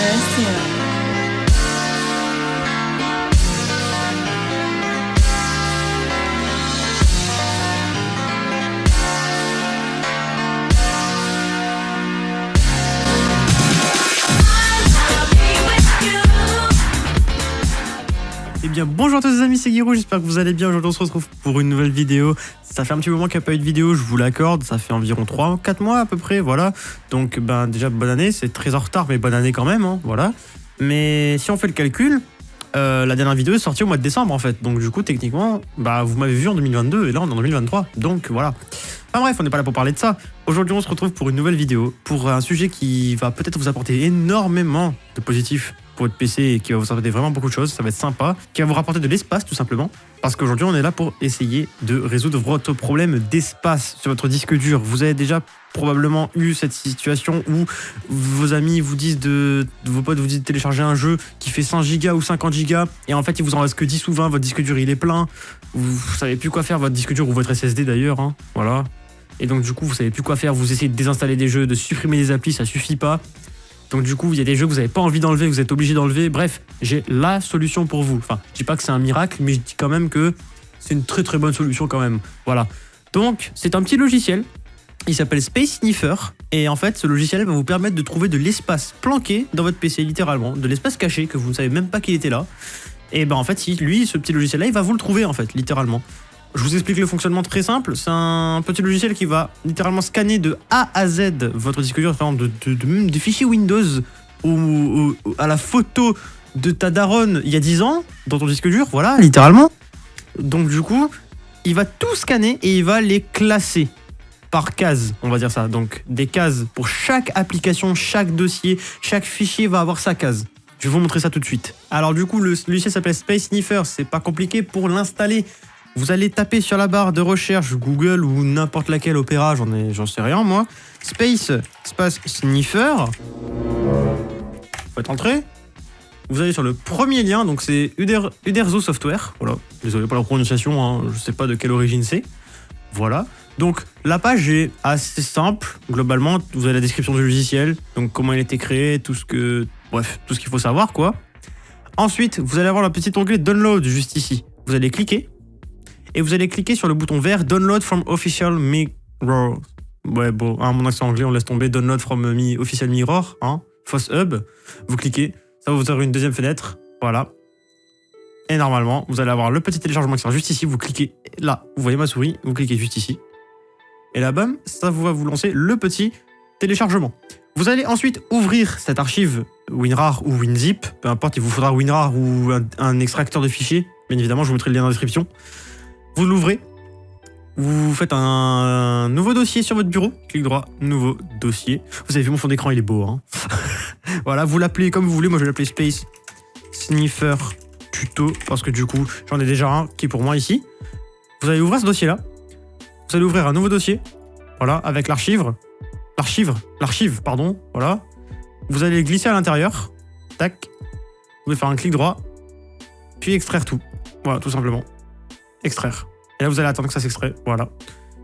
STM. Eh bien bonjour à tous les amis, c'est Giroud, j'espère que vous allez bien. Aujourd'hui on se retrouve pour une nouvelle vidéo. Ça fait un petit moment qu'il n'y a pas eu de vidéo, je vous l'accorde, ça fait environ 3-4 mois à peu près, voilà. Donc déjà bonne année, c'est très en retard mais bonne année quand même, hein, voilà. Mais si on fait le calcul, la dernière vidéo est sortie au mois de décembre en fait. Donc du coup techniquement, vous m'avez vu en 2022 et là on est en 2023, donc voilà. Enfin bref, on n'est pas là pour parler de ça. Aujourd'hui on se retrouve pour une nouvelle vidéo, pour un sujet qui va peut-être vous apporter énormément de positifs pour votre PC et qui va vous apporter vraiment beaucoup de choses, ça va être sympa, qui va vous rapporter de l'espace tout simplement, parce qu'aujourd'hui on est là pour essayer de résoudre votre problème d'espace sur votre disque dur. Vous avez déjà probablement eu cette situation où vos amis vous disent vos potes vous disent de télécharger un jeu qui fait 100 Go ou 50 Go et en fait il vous en reste que 10 ou 20, votre disque dur il est plein, vous savez plus quoi faire, votre disque dur ou votre SSD d'ailleurs, hein, voilà. Et donc du coup vous savez plus quoi faire, vous essayez de désinstaller des jeux, de supprimer des applis, ça suffit pas. Donc du coup, il y a des jeux que vous n'avez pas envie d'enlever, vous êtes obligé d'enlever. Bref, j'ai la solution pour vous. Enfin, je dis pas que c'est un miracle, mais je dis quand même que c'est une très très bonne solution quand même. Voilà. Donc, c'est un petit logiciel. Il s'appelle Space Sniffer. Et en fait, ce logiciel va vous permettre de trouver de l'espace planqué dans votre PC, littéralement. De l'espace caché que vous ne savez même pas qu'il était là. Et en fait, ce petit logiciel-là, il va vous le trouver en fait, littéralement. Je vous explique le fonctionnement très simple. C'est un petit logiciel qui va littéralement scanner de A à Z votre disque dur, par exemple des fichiers Windows ou à la photo de ta daronne il y a 10 ans dans ton disque dur, voilà, littéralement. Donc du coup, il va tout scanner et il va les classer par case, on va dire ça. Donc des cases pour chaque application, chaque dossier, chaque fichier va avoir sa case. Je vais vous montrer ça tout de suite. Alors du coup, le logiciel s'appelle Space Sniffer, c'est pas compliqué pour l'installer. Vous allez taper sur la barre de recherche Google ou n'importe laquelle, Opera, j'en sais rien moi. Space Sniffer. Faites entrer. Vous allez sur le premier lien, donc c'est Uderzo Software. Voilà, désolé pour la prononciation, hein, je sais pas de quelle origine c'est. Voilà. Donc la page est assez simple, globalement. Vous avez la description du logiciel, donc comment il a été créé, tout ce qu'il faut savoir quoi. Ensuite, vous allez avoir le petit onglet Download juste ici. Vous allez cliquer. Et vous allez cliquer sur le bouton vert Download from Official Mirror. Ouais, bon, mon accent anglais, on laisse tomber. Download from Official Mirror, hein, FOSS Hub. Vous cliquez, ça va vous ouvrir une deuxième fenêtre. Voilà. Et normalement, vous allez avoir le petit téléchargement qui sera juste ici. Vous cliquez là, vous voyez ma souris, vous cliquez juste ici. Et là, bam, ça va vous lancer le petit téléchargement. Vous allez ensuite ouvrir cette archive WinRAR ou WinZip. Peu importe, il vous faudra WinRAR ou un extracteur de fichiers. Bien évidemment, je vous mettrai le lien dans la description. Vous l'ouvrez, vous faites un nouveau dossier sur votre bureau, clic droit, nouveau dossier. Vous avez vu mon fond d'écran, il est beau, hein. Voilà, vous l'appelez comme vous voulez, moi je vais l'appeler Space Sniffer Tuto, parce que du coup, j'en ai déjà un qui est pour moi ici. Vous allez ouvrir ce dossier-là, vous allez ouvrir un nouveau dossier, voilà, avec l'archive, pardon, voilà. Vous allez glisser à l'intérieur, tac, vous allez faire un clic droit, puis extraire tout, voilà, tout simplement. Extraire. Et là, vous allez attendre que ça s'extrait. Voilà.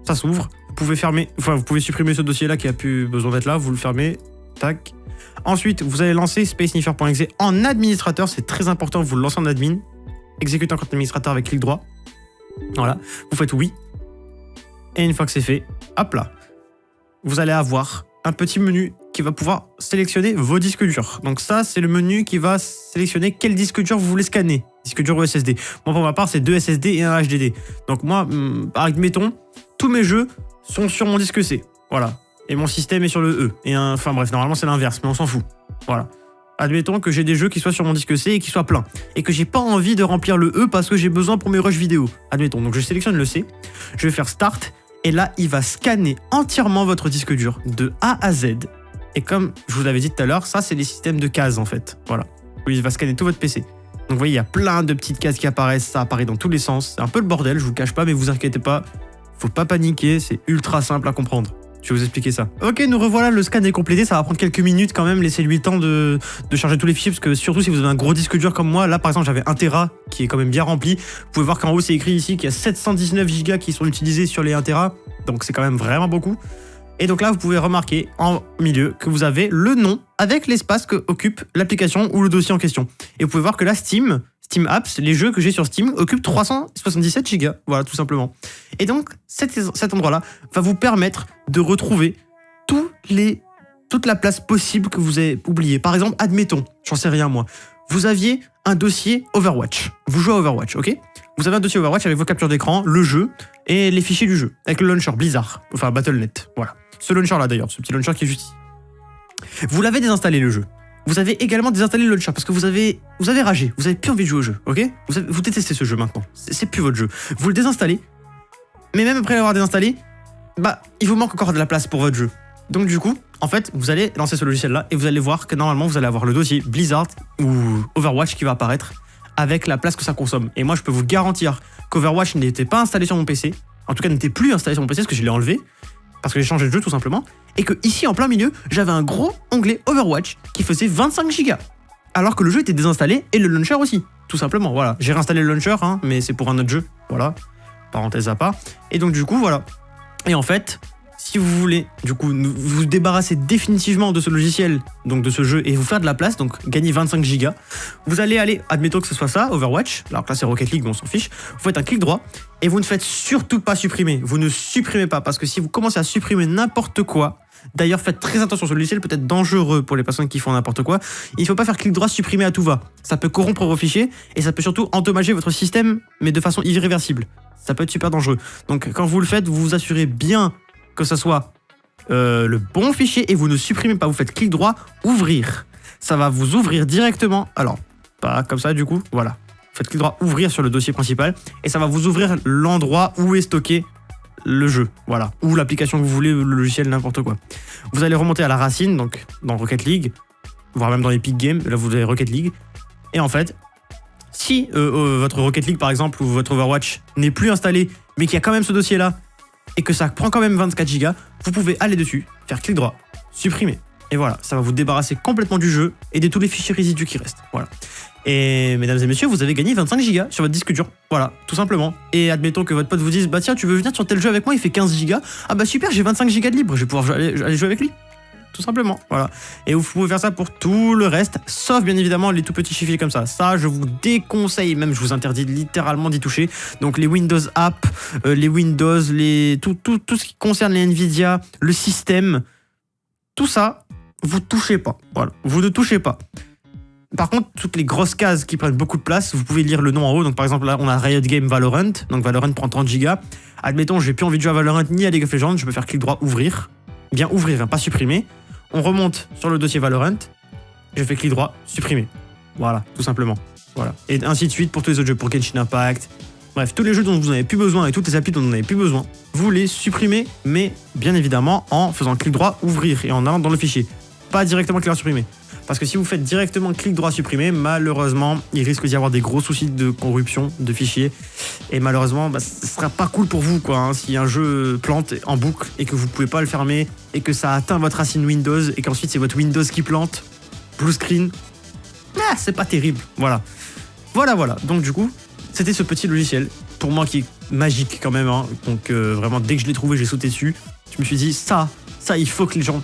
Ça s'ouvre. Vous pouvez fermer. Enfin, vous pouvez supprimer ce dossier-là qui a plus besoin d'être là. Vous le fermez. Tac. Ensuite, vous allez lancer spacesniffer.exe en administrateur. C'est très important. Vous le lancez en admin. Exécutez en compte administrateur avec clic droit. Voilà. Vous faites oui. Et une fois que c'est fait, hop là. Vous allez avoir un petit menu qui va pouvoir sélectionner vos disques durs. Donc ça, c'est le menu qui va sélectionner quel disque dur vous voulez scanner. Disque dur ou SSD. Moi, pour ma part, c'est 2 SSD et un HDD. Donc moi, admettons, tous mes jeux sont sur mon disque C. Voilà. Et mon système est sur le E. Enfin bref, normalement, c'est l'inverse, mais on s'en fout. Voilà. Admettons que j'ai des jeux qui soient sur mon disque C et qui soient pleins. Et que j'ai pas envie de remplir le E parce que j'ai besoin pour mes rushs vidéo. Admettons. Donc je sélectionne le C. Je vais faire Start. Et là, il va scanner entièrement votre disque dur de A à Z. Et comme je vous l'avais dit tout à l'heure, ça, c'est les systèmes de cases, en fait. Voilà. Il va scanner tout votre PC. Donc, vous voyez, il y a plein de petites cases qui apparaissent. Ça apparaît dans tous les sens. C'est un peu le bordel, je vous cache pas, mais vous inquiétez pas. Faut pas paniquer, c'est ultra simple à comprendre. Je vais vous expliquer ça. Ok, nous revoilà, le scan est complété. Ça va prendre quelques minutes quand même. Laissez-lui le temps de charger tous les fichiers. Parce que surtout si vous avez un gros disque dur comme moi, là par exemple, j'avais 1 Tera qui est quand même bien rempli. Vous pouvez voir qu'en haut, c'est écrit ici qu'il y a 719 Go qui sont utilisés sur les 1 Tera. Donc c'est quand même vraiment beaucoup. Et donc là, vous pouvez remarquer en milieu que vous avez le nom avec l'espace que occupe l'application ou le dossier en question. Et vous pouvez voir que là, Steam Apps, les jeux que j'ai sur Steam occupent 377 Go. Voilà, tout simplement. Et donc, cet endroit-là va vous permettre de retrouver toute la place possible que vous avez oubliée. Par exemple, admettons, j'en sais rien moi, vous aviez un dossier Overwatch. Vous jouez à Overwatch, ok? Vous avez un dossier Overwatch avec vos captures d'écran, le jeu et les fichiers du jeu, avec le launcher Blizzard, enfin Battle.net, voilà. Ce launcher-là d'ailleurs, ce petit launcher qui est juste ici. Vous l'avez désinstallé le jeu. Vous avez également désinstallé le launcher parce que vous avez ragé, vous avez plus envie de jouer au jeu, ok? Vous détestez ce jeu maintenant, c'est plus votre jeu. Vous le désinstallez, mais même après l'avoir désinstallé, il vous manque encore de la place pour votre jeu. Donc du coup, en fait, vous allez lancer ce logiciel-là et vous allez voir que normalement, vous allez avoir le dossier Blizzard ou Overwatch qui va apparaître avec la place que ça consomme. Et moi, je peux vous garantir qu'Overwatch n'était pas installé sur mon PC, en tout cas n'était plus installé sur mon PC parce que je l'ai enlevé, parce que j'ai changé de jeu tout simplement, et que ici, en plein milieu, j'avais un gros onglet Overwatch qui faisait 25 Go, alors que le jeu était désinstallé et le launcher aussi, tout simplement. Voilà, j'ai réinstallé le launcher, mais c'est pour un autre jeu, voilà, parenthèse à part. Et donc du coup, voilà. Et en fait, si vous voulez, du coup, vous débarrasser définitivement de ce logiciel, donc de ce jeu, et vous faire de la place, donc gagner 25 Go, vous allez aller, admettons que ce soit ça, Overwatch, alors que là c'est Rocket League, mais on s'en fiche, vous faites un clic droit, et vous ne faites surtout pas supprimer, vous ne supprimez pas, parce que si vous commencez à supprimer n'importe quoi, d'ailleurs faites très attention, ce logiciel peut être dangereux pour les personnes qui font n'importe quoi, il ne faut pas faire clic droit, supprimer à tout va, ça peut corrompre vos fichiers, et ça peut surtout endommager votre système, mais de façon irréversible, ça peut être super dangereux. Donc quand vous le faites, vous vous assurez bien que ce soit le bon fichier et vous ne supprimez pas, vous faites clic droit, ouvrir. Ça va vous ouvrir directement, alors pas comme ça du coup, voilà. Vous faites clic droit, ouvrir sur le dossier principal et ça va vous ouvrir l'endroit où est stocké le jeu, voilà, ou l'application que vous voulez, le logiciel, n'importe quoi. Vous allez remonter à la racine, donc dans Rocket League, voire même dans Epic Games, là vous avez Rocket League, et en fait, si votre Rocket League par exemple ou votre Overwatch n'est plus installé, mais qu'il y a quand même ce dossier là, et que ça prend quand même 24 Go, vous pouvez aller dessus, faire clic droit, supprimer. Et voilà, ça va vous débarrasser complètement du jeu et de tous les fichiers résidus qui restent. Voilà. Et mesdames et messieurs, vous avez gagné 25 Go sur votre disque dur. Voilà, tout simplement. Et admettons que votre pote vous dise, bah tiens, tu veux venir sur tel jeu avec moi, il fait 15 Go. Ah bah super, j'ai 25 Go de libre, je vais pouvoir aller jouer avec lui. Tout simplement, voilà. Et vous pouvez faire ça pour tout le reste, sauf bien évidemment les tout petits fichiers comme ça. Ça, je vous déconseille, même je vous interdis littéralement d'y toucher. Donc les Windows Apps, les Windows, tout ce qui concerne les Nvidia, le système, tout ça, vous touchez pas. Voilà, vous ne touchez pas. Par contre, toutes les grosses cases qui prennent beaucoup de place, vous pouvez lire le nom en haut. Donc par exemple là, on a Riot Games Valorant. Donc Valorant prend 30 Go. Admettons, j'ai plus envie de jouer à Valorant ni à League of Legends, je peux faire clic droit, ouvrir. Bien ouvrir, pas supprimer. On remonte sur le dossier Valorant, je fais clic droit, supprimer. Voilà, tout simplement. Voilà. Et ainsi de suite pour tous les autres jeux, pour Genshin Impact. Bref, tous les jeux dont vous n'avez plus besoin et toutes les applis dont vous n'avez plus besoin, vous les supprimez, mais bien évidemment en faisant clic droit, ouvrir et en allant dans le fichier. Pas directement clic droit, supprimer. Parce que si vous faites directement clic droit, supprimer, malheureusement, il risque d'y avoir des gros soucis de corruption de fichiers. Et malheureusement, ce sera pas cool pour vous, quoi, hein, si un jeu plante en boucle et que vous pouvez pas le fermer et que ça atteint votre racine Windows et qu'ensuite c'est votre Windows qui plante, blue screen, c'est pas terrible. Voilà. Voilà. Donc du coup, c'était ce petit logiciel, pour moi qui est magique quand même. Hein. Donc vraiment, dès que je l'ai trouvé, j'ai sauté dessus. Je me suis dit, ça, il faut que les gens,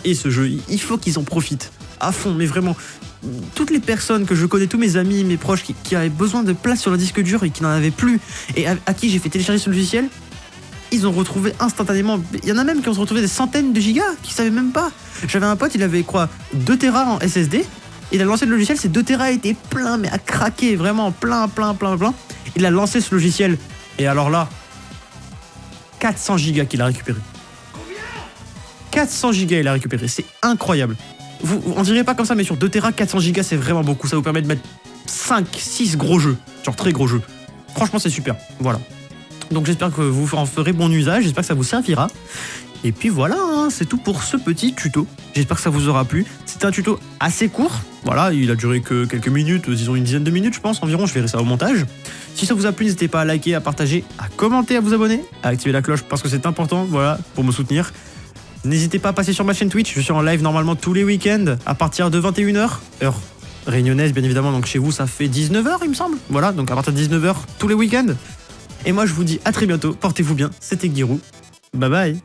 aient ce jeu. Il faut qu'ils en profitent à fond, mais vraiment. Toutes les personnes que je connais, tous mes amis, mes proches qui avaient besoin de place sur le disque dur et qui n'en avaient plus, et à qui j'ai fait télécharger ce logiciel, ils ont retrouvé instantanément. Il y en a même qui ont retrouvé des centaines de gigas, qui savaient même pas. J'avais un pote, il avait quoi, 2 Tera en SSD, il a lancé le logiciel, ces 2 Tera étaient pleins, mais à craquer, vraiment plein. Il a lancé ce logiciel, et alors là, 400 gigas qu'il a récupéré. 400 gigas il a récupéré, c'est incroyable. On dirait pas comme ça, mais sur 2 Tera, 400 gigas, c'est vraiment beaucoup. Ça vous permet de mettre 5, 6 gros jeux, genre très gros jeux. Franchement, c'est super. Voilà. Donc j'espère que vous en ferez bon usage, j'espère que ça vous servira. Et puis voilà, hein, c'est tout pour ce petit tuto. J'espère que ça vous aura plu. C'était un tuto assez court. Voilà, il a duré que quelques minutes, disons une dizaine de minutes, je pense, environ. Je verrai ça au montage. Si ça vous a plu, n'hésitez pas à liker, à partager, à commenter, à vous abonner, à activer la cloche parce que c'est important, voilà, pour me soutenir. N'hésitez pas à passer sur ma chaîne Twitch, je suis en live normalement tous les week-ends à partir de 21h, heure réunionnaise bien évidemment, donc chez vous ça fait 19h il me semble. Voilà, donc à partir de 19h tous les week-ends. Et moi je vous dis à très bientôt, portez-vous bien, c'était Giroud, bye bye.